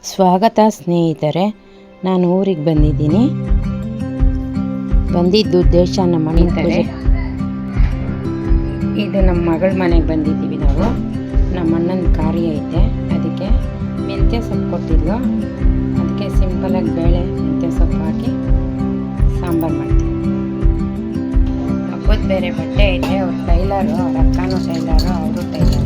ಸ್ವಾಗತ ಸ್ನೇಹಿತರೆ. ನಾನು ಊರಿಗೆ ಬಂದಿದ್ದೀನಿ. ಬಂದಿದ್ದು ಉದ್ದೇಶ ನಮ್ಮ ಮನೆ ಕಡೆ. ಇದು ನಮ್ಮ ಮಗಳ ಮನೆಗೆ ಬಂದಿದ್ದೀವಿ ನಾವು. ನಮ್ಮ ಅಣ್ಣನ ಕಾರ್ಯ ಐತೆ, ಅದಕ್ಕೆ ಮೆಂತ್ಯ ಸೊಪ್ಪು ಕೊಟ್ಟಿದ್ಲು. ಅದಕ್ಕೆ ಸಿಂಪಲಾಗಿ ಬೇಳೆ ಮೆಂತ್ಯ ಸೊಪ್ಪು ಹಾಕಿ ಸಾಂಬಾರು ಮಾಡ್ತೀವಿ. ಹಬ್ಬದ ಬೇರೆ ಬಟ್ಟೆ ಐತೆ. ಅವ್ರು ಟೈಲರು, ಅವ್ರ ಅಕ್ಕನೂ ಟೈಲರು, ಅವರು ಟೈಲರು.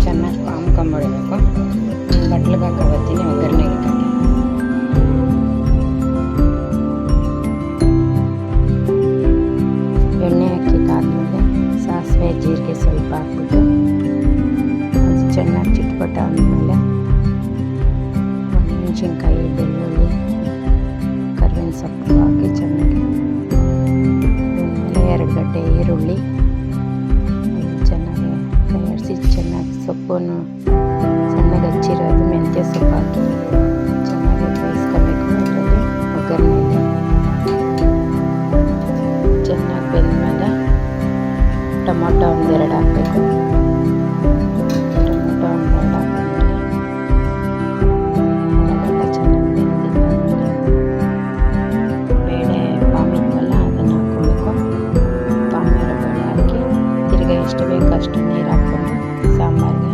ಚೆನ್ನಾಗಿ ಪಾಮ್ಕೊಂಬಿಡಬೇಕು. ಬಟ್ಲಿಗೆ ಹಾಕೋಬತ್ತೀನಿ ಒಗ್ಗರಣೆಗೆ ಹಾಕಿ. ಎಣ್ಣೆ ಹಾಕಿದ್ದಾದ್ಮೇಲೆ ಸಾಸಿವೆ ಜೀರಿಗೆ ಸ್ವಲ್ಪ ಹಾಕ್ಬಿಟ್ಟು ಅದು ಚೆನ್ನಾಗಿ ಚಿಟ್ಪಟ ಆದಮೇಲೆ ಮೆಣಸಿನ್ಕಾಯಿ, ಬೆಳ್ಳುಳ್ಳಿ, ಕರಿಬೇವಿನ ಸೊಪ್ಪು ಹಾಕಿ ಚೆನ್ನಾಗಿ ಆಮೇಲೆ 2 ಗಡ್ಡೆ ಈರುಳ್ಳಿ ಚೆನ್ನಾಗಿ ಕೈಯಾಡಿಸಿ ಚೆನ್ನಾಗಿ ಸೊಪ್ಪನ್ನು ಸಣ್ಣಗೆ ಹಚ್ಚಿರೋದು ಮೆಂತ್ಯ ಸೊಪ್ಪು ಹಾಕಿ ಚೆನ್ನಾಗಿ ಬೇಯಿಸ್ಕೋಬೇಕು. ಅದರಲ್ಲಿ ಒಗ್ಗರಣೆಯಲ್ಲಿ ಚೆನ್ನಾಗಿ ಬೆಂದಮೇಲೆ ಟೊಮೊಟೊ 1-2 ಹಾಕಬೇಕು. ಟೊಮೊಟೊ 1-2 ಹಾಕಿದ್ಮೇಲೆ ಉಳ್ಳಾಗಡ್ಡೆ ಚೆನ್ನಾಗಿ ಬೆಂದಿದ್ದಾದಮೇಲೆ ಬೇಳೆ ಪಾಮಿದ್ವಲ್ಲ ಅದನ್ನು ಹಾಕ್ಕೊಬೇಕು. ಪಾಮಿರೋ ಬೇಳೆ ಹಾಕಿ ತಿರ್ಗಿ ಎಷ್ಟು ಬೇಕು ಅಷ್ಟು ನೀರು ಹಾಕ್ಕೊಂಡು ಸಾಂಬಾರಿಗೆ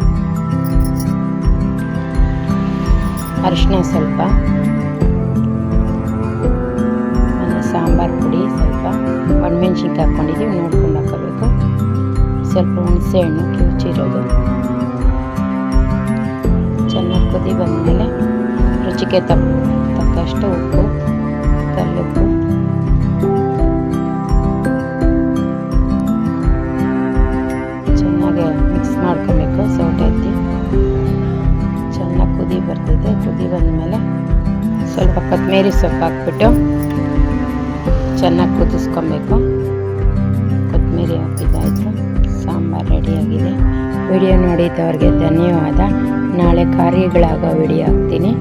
ಅರಿಶಿನ ಸ್ವಲ್ಪ, ಆಮೇಲೆ ಸಾಂಬಾರು ಪುಡಿ ಸ್ವಲ್ಪ, ಒಣಮೆಣ್ಸಿನ್ಕಾಯಿ ಹಾಕ್ಕೊಂಡಿದ್ದೀವಿ ನೋಡ್ಕೊಂಡು ಹಾಕೋಬೇಕು. ಸ್ವಲ್ಪ ಹುಣಸೆ ಹಣ್ಣು ಕಿವುಚಿರೋದು. ಚೆನ್ನಾಗಿ ಕುದಿ ಬಂದಮೇಲೆ ರುಚಿಗೆ ತಕ್ಕಷ್ಟು ಉಪ್ಪು, ಕಲ್ಲುಪ್ಪು, ಚೆನ್ನಾಗಿ ಮಿಕ್ಸ್ ಮಾಡ್ಕೋಬೇಕು. ಸೌಟೆ ಎತ್ತಿ ಚೆನ್ನಾಗಿ ಕುದಿ ಬರ್ತಿದೆ. ಕುದಿ ಬಂದಮೇಲೆ ಸ್ವಲ್ಪ ಕೊತ್ತಂಬರಿ ಸೊಪ್ಪು ಹಾಕ್ಬಿಟ್ಟು ಚೆನ್ನಾಗಿ ಕುದಿಸ್ಕೊಬೇಕು. ಕೊತ್ತಂಬರಿ ಹಾಕಿದ್ದಾಯಿತು. ಸಾಂಬಾರು ರೆಡಿಯಾಗಿದೆ. ವಿಡಿಯೋ ನೋಡಿದವ್ರಿಗೆ ಧನ್ಯವಾದ. ನಾಳೆ ಕಾರ್ಯಗಳಾಗೋ ವಿಡಿಯೋ ಹಾಕ್ತೀನಿ.